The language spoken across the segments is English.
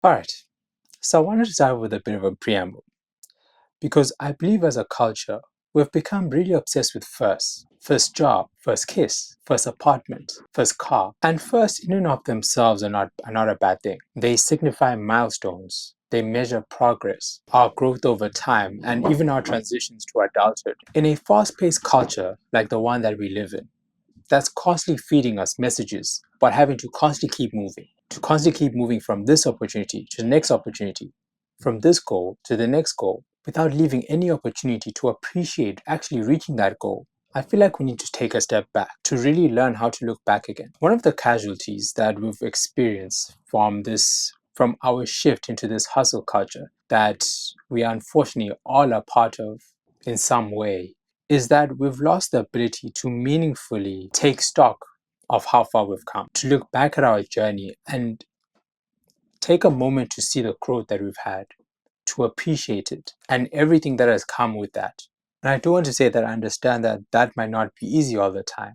All right. So I wanted to start with a bit of a preamble because I believe as a culture, we've become really obsessed with first. First job, first kiss, first apartment, first car. And first in and of themselves are not a bad thing. They signify milestones. They measure progress, our growth over time, and even our transitions to adulthood. In a fast paced culture like the one that we live in, that's constantly feeding us messages but having to constantly keep moving, to constantly keep moving from this opportunity to the next opportunity, from this goal to the next goal, without leaving any opportunity to appreciate actually reaching that goal. I feel like we need to take a step back to really learn how to look back again. One of the casualties that we've experienced from our shift into this hustle culture that we unfortunately all are part of in some way is that we've lost the ability to meaningfully take stock of how far we've come, to look back at our journey and take a moment to see the growth that we've had, to appreciate it and everything that has come with that. And I do want to say that I understand that that might not be easy all the time.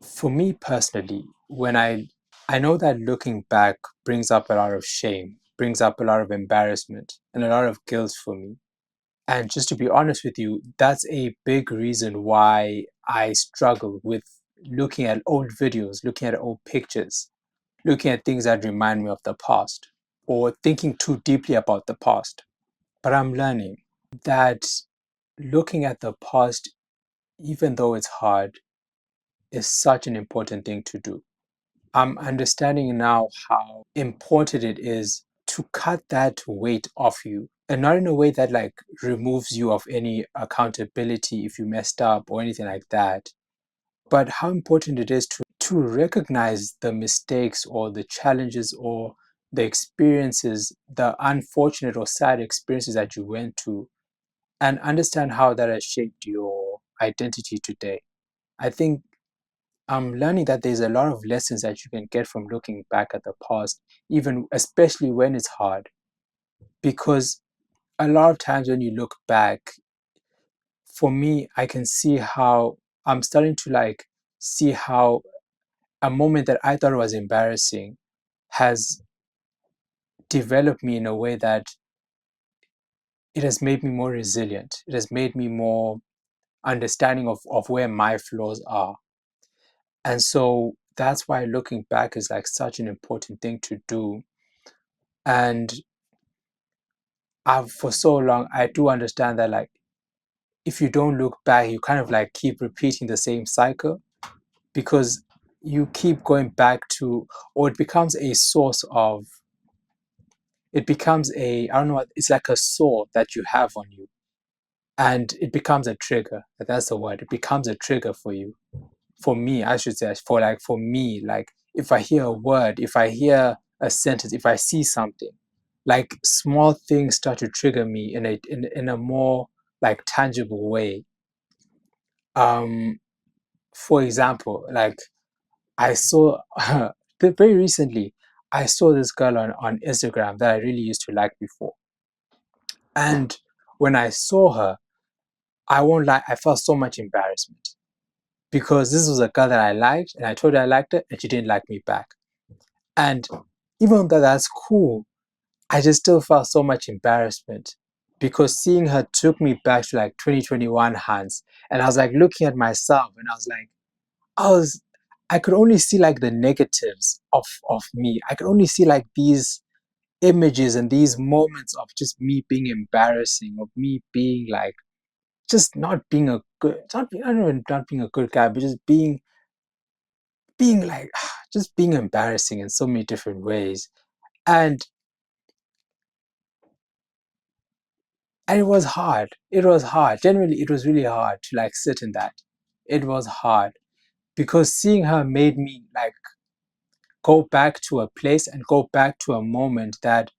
For me personally, I know that looking back brings up a lot of shame, brings up a lot of embarrassment and a lot of guilt for me. And just to be honest with you, that's a big reason why I struggle with looking at old videos, looking at old pictures, looking at things that remind me of the past, or thinking too deeply about the past. But I'm learning that looking at the past, even though it's hard, is such an important thing to do. I'm understanding now how important it is to cut that weight off you, and not in a way that like removes you of any accountability if you messed up or anything like that, but how important it is to recognize the mistakes or the challenges or the experiences, the unfortunate or sad experiences that you went to, and understand how that has shaped your identity today. I think I'm learning that there's a lot of lessons that you can get from looking back at the past, even especially when it's hard. Because a lot of times when you look back, for me, I can see how I'm starting to like see how a moment that I thought was embarrassing has developed me in a way that it has made me more resilient. It has made me more understanding of where my flaws are. And so that's why looking back is like such an important thing to do. And for so long, I do understand that like if you don't look back, you kind of like keep repeating the same cycle because you keep going back to, or it becomes a source of, it becomes a, I don't know, it's like a sore that you have on you. And it becomes a trigger. That's the word. It becomes a trigger for you. For me, I should say, for me, like if I hear a word, if I hear a sentence, if I see something, like small things start to trigger me in a more like tangible way. Um, for example, like I saw very recently, I saw this girl on Instagram that I really used to like before. And when I saw her, I won't lie, I felt so much embarrassment because this was a girl that I liked and I told her I liked her and she didn't like me back. And even though that's cool, I just still felt so much embarrassment because seeing her took me back to like 2021 Hans. And I was like looking at myself and I was like, I was, I could only see like the negatives of me. I could only see like these images and these moments of just me being embarrassing, of me being like, just not being a good, not, I don't know, not being a good guy, but just being like just being embarrassing in so many different ways. And and it was hard. It was hard. Generally, it was really hard to like sit in that. It was hard because seeing her made me like go back to a place and go back to a moment that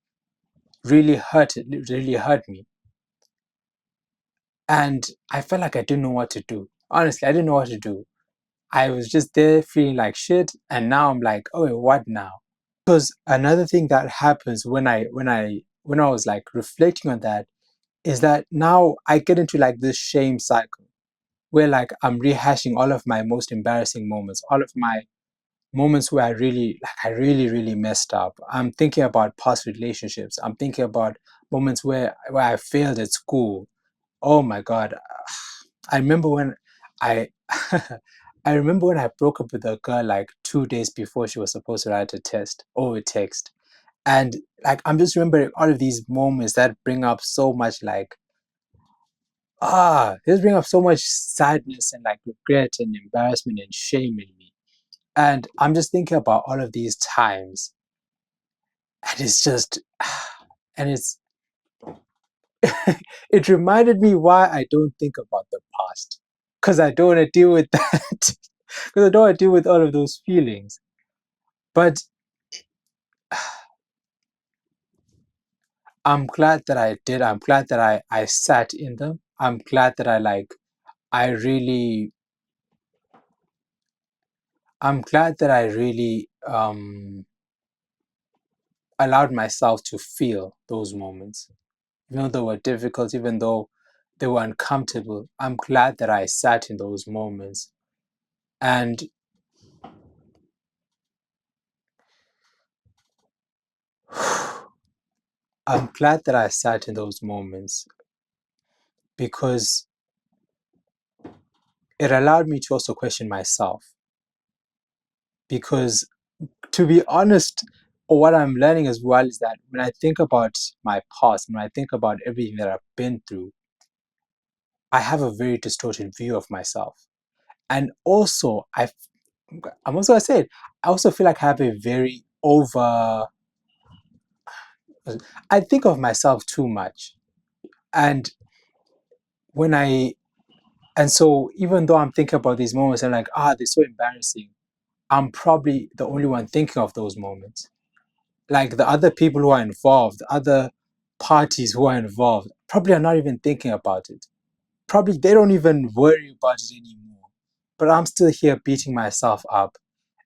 really hurt me. And I felt like I didn't know what to do. Honestly, I didn't know what to do. I was just there feeling like shit, and now I'm like, oh, what now? Because another thing that happens when I was like reflecting on that is that now I get into like this shame cycle where like I'm rehashing all of my most embarrassing moments, all of my moments where I really, really messed up. I'm thinking about past relationships. I'm thinking about moments where I failed at school. Oh my God. I remember when I I remember when I broke up with a girl like 2 days before she was supposed to write a test over text. And like I'm just remembering all of these moments that bring up so much like this bring up so much sadness and like regret and embarrassment and shame in me. And I'm just thinking about all of these times, and it's just and it's it reminded me why I don't think about the past. Because I don't want to deal with that. Because I don't want to deal with all of those feelings. But I'm glad that I did. I'm glad that I sat in them. I'm glad that I really I'm glad that I really allowed myself to feel those moments. Even though they were difficult, even though they were uncomfortable, I'm glad that I sat in those moments. And I'm glad that I sat in those moments because it allowed me to also question myself. Because to be honest, what I'm learning as well is that when I think about my past, when I think about everything that I've been through, I have a very distorted view of myself. And also, I'm also gonna say it, I also feel like I have a very over I think of myself too much. And when I and so even though I'm thinking about these moments, I'm like, they're so embarrassing. I'm probably the only one thinking of those moments. Like the other people who are involved, other parties who are involved, probably are not even thinking about it. Probably they don't even worry about it anymore. But I'm still here beating myself up.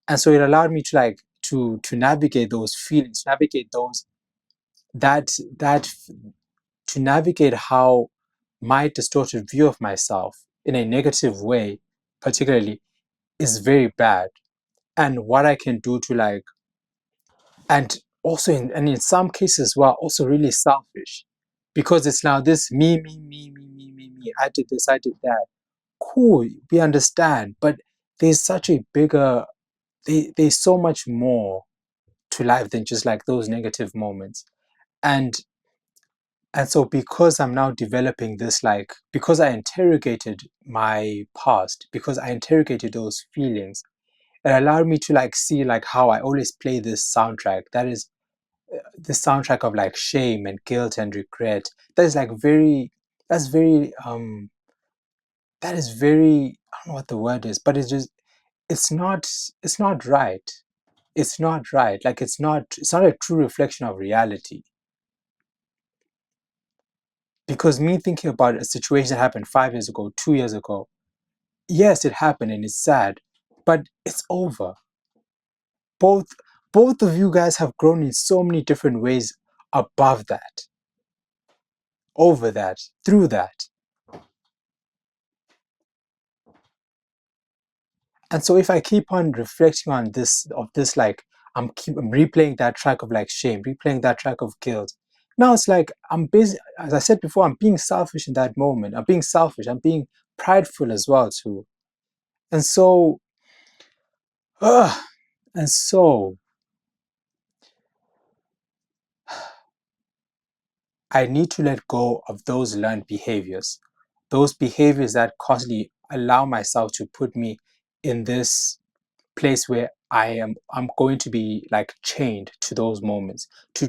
And so it allowed me to to navigate those feelings, navigate those that that to navigate how my distorted view of myself in a negative way, particularly, is very bad. And what I can do to and also in some cases, we're also really selfish because it's now this me. I did this, I did that. Cool, we understand, but there's such a bigger, there's so much more to life than just like those negative moments. And And so, because I'm now developing this, because I interrogated my past, because I interrogated those feelings, it allowed me to see how I always play this soundtrack. That is the soundtrack of shame and guilt and regret. That is that's very, that is very, I don't know what the word is, but it's not, it's not right. It's not right. It's not a true reflection of reality. Because me thinking about a situation that happened 5 years ago, 2 years ago, yes, it happened and it's sad, but it's over. Both both of you guys have grown in so many different ways above that, over that, through that. And so if I keep on reflecting on this, I'm replaying that track of shame, replaying that track of guilt. Now it's like I'm busy, as I said before, I'm being selfish in that moment. I'm being selfish, I'm being prideful as well too. And so Ugh. And so I need to let go of those learned behaviors, those behaviors that constantly allow myself to put me in this place where I'm going to be chained to those moments, to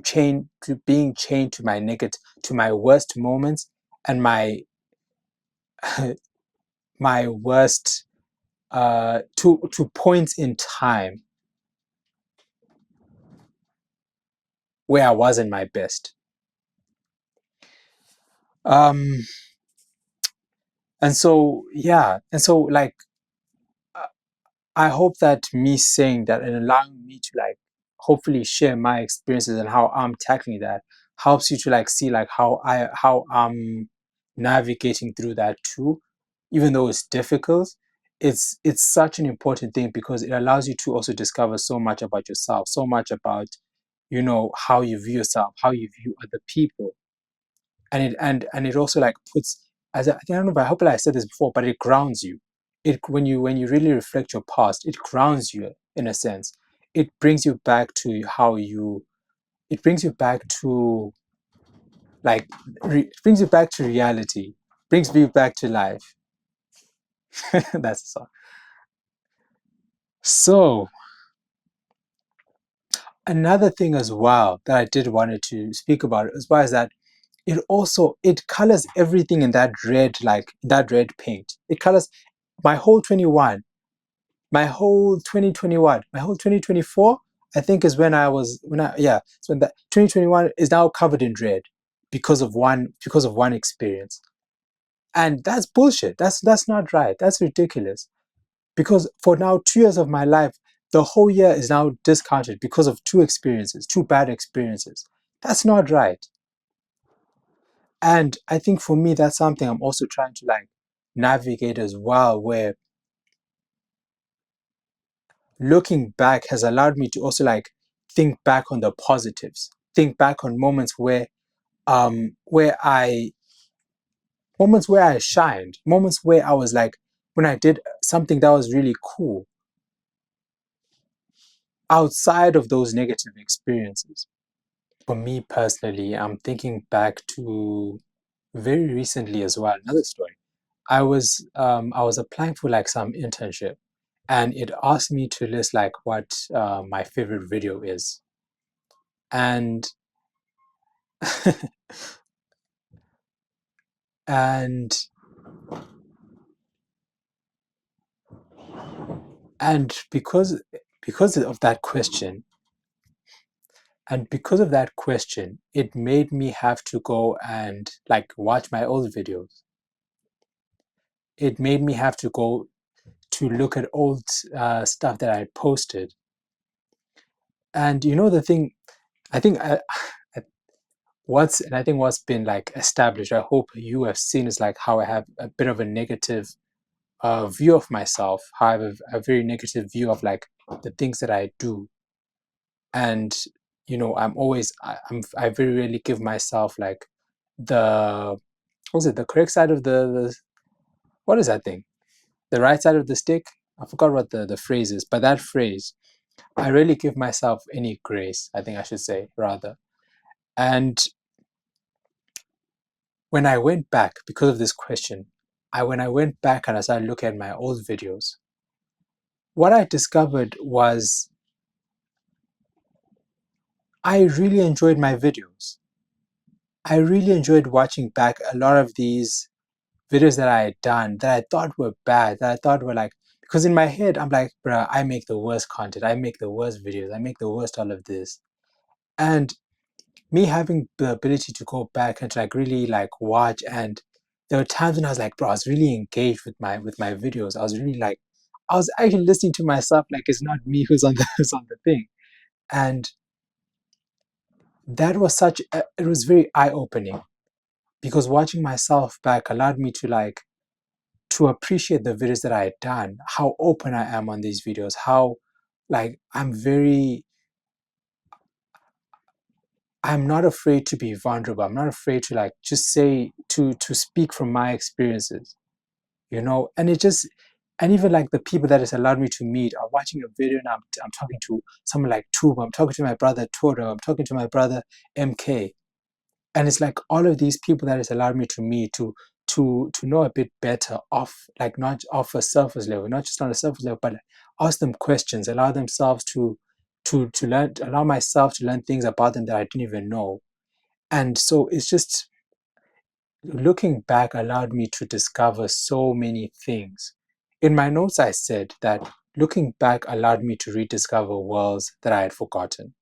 being chained to my negative, to my worst moments and my worst to points in time where I wasn't my best. Um and so yeah, and so I hope that me saying that and allowing me to hopefully share my experiences and how I'm tackling that helps you to see how I'm navigating through that too, even though it's difficult. it's such an important thing because it allows you to also discover so much about yourself, so much about, how you view yourself, how you view other people. And it also like puts, as I don't know if I hope I said this before, but it grounds you. It when you really reflect your past, it grounds you in a sense. It brings you back to it brings you back to like brings you back to reality, brings you back to life. That's the song. So another thing as well that I did wanted to speak about as well is that it colors everything in that red, like that red paint. It colors my whole 21, my whole 2021, my whole 2024. I think is when I yeah, so when that 2021 is now covered in red because of one experience. And that's bullshit. That's not right. That's ridiculous. Because for now 2 years of my life, the whole year is now discounted because of two experiences, two bad experiences. That's not right. And I think for me, that's something I'm also trying to like navigate as well, where looking back has allowed me to also like think back on the positives, think back on where I moments where I shined, moments where I was like when I did something that was really cool outside of those negative experiences. For me personally, I'm thinking back to very recently as well, another story. I was applying for like some internship, and it asked me to list like what my favorite video is. And and and because of that question, it made me have to go and like watch my old videos. It made me have to go to look at old stuff that I posted. And the thing, I think I think what's been like established, I hope you have seen, is like how I have a bit of a negative view of myself, how I have a very negative view of like the things that I do. And I very rarely give myself like the what was it, the correct side of the what is that thing, the right side of the stick. I forgot what the phrase is, but that phrase, I really give myself any grace, I think I should say, rather. And when I went back, because of this question, when I went back and I started looking at my old videos, what I discovered was I really enjoyed my videos. I really enjoyed watching back a lot of these videos that I had done that I thought were bad, that I thought were like, because in my head, I'm like, bruh, I make the worst content, I make the worst videos, I make the worst all of this. And me having the ability to go back and to like really like watch, and there were times when I was like, bro, I was really engaged with my videos. I was really like, I was actually listening to myself like it's not me who's on the who's on the thing. And it was very eye-opening because watching myself back allowed me to like to appreciate the videos that I had done, how open I am on these videos, how like I'm not afraid to be vulnerable. I'm not afraid to like just say to speak from my experiences, and it just and even like the people that it's allowed me to meet are watching a video, and I'm talking to someone like Tuba, I'm talking to my brother Toto, I'm talking to my brother MK. And it's like all of these people that it's allowed me to meet, to know a bit better off, like not off a surface level, not just on a surface level, but ask them questions, allow themselves to learn, allow myself to learn things about them that I didn't even know. And so it's just looking back allowed me to discover so many things. In my notes, I said that looking back allowed me to rediscover worlds that I had forgotten.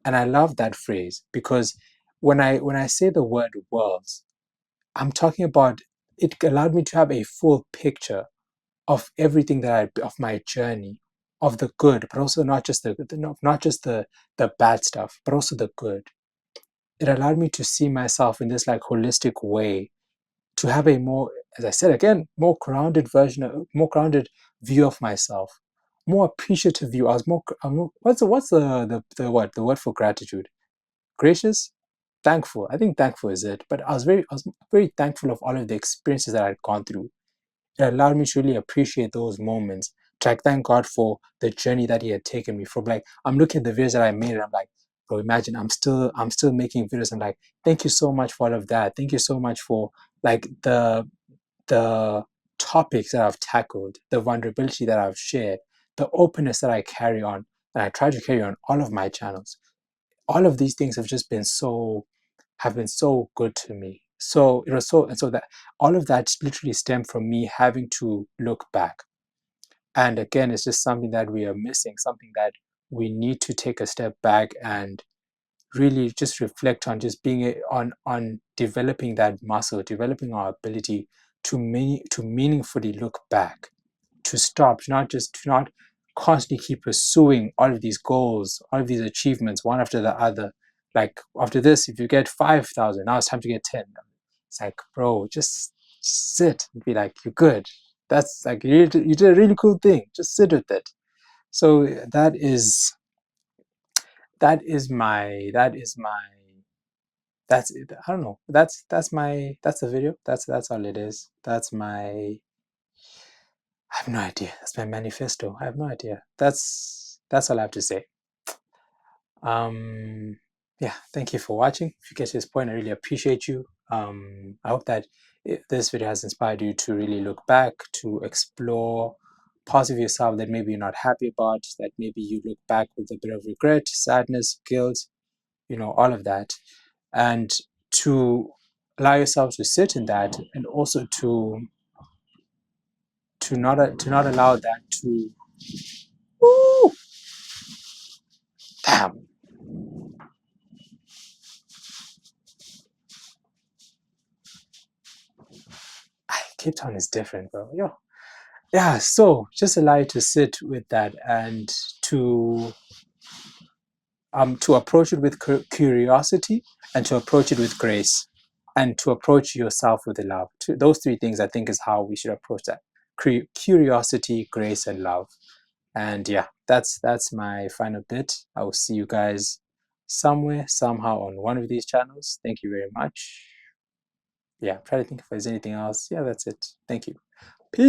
And I love that phrase because when I say the word worlds, I'm talking about it allowed me to have a full picture of everything of my journey, of the good, but also not just not just the bad stuff, but also the good. It allowed me to see myself in this like holistic way, to have a more as I said again, more grounded version, more grounded view of myself, more appreciative view. I'm more what's the what the word for gratitude? Gracious, thankful. I think thankful is it. But I was very thankful of all of the experiences that I'd gone through. It allowed me to really appreciate those moments. To like thank God for the journey that He had taken me from. Like I'm looking at the videos that I made, and I'm like, bro, imagine I'm still making videos. I'm like, thank you so much for all of that. Thank you so much for like the topics that I've tackled, the vulnerability that I've shared, the openness that I carry on, and I try to carry on all of my channels. All of these things have just been have been so good to me. So it was so and so that all of that literally stemmed from me having to look back. And again, it's just something that we are missing, something that we need to take a step back and really just reflect on, just being on developing that muscle, developing our ability to meaningfully look back, to stop, to not constantly keep pursuing all of these goals, all of these achievements, one after the other. Like after this, if you get 5,000, now it's time to get 10. It's like, bro, just sit and be like, you're good. That's like you did a really cool thing. Just sit with it. So that is my that's it. I don't know. That's the video. That's all it is. That's my I have no idea. That's my manifesto. I have no idea. That's all I have to say. Um, yeah, thank you for watching. If you get to this point, I really appreciate you. I hope that this video has inspired you to really look back, to explore parts of yourself that maybe you're not happy about, that maybe you look back with a bit of regret, sadness, guilt, all of that, and to allow yourself to sit in that, and also to not allow that to. Woo, damn, Cape Town is different, bro. Yo, yeah. So just allow you to sit with that and to approach it with curiosity, and to approach it with grace, and to approach yourself with love. Those three things, I think, is how we should approach that: curiosity, grace, and love. And yeah, that's my final bit. I will see you guys somewhere, somehow on one of these channels. Thank you very much. Yeah, try to think if there's anything else. Yeah, that's it. Thank you.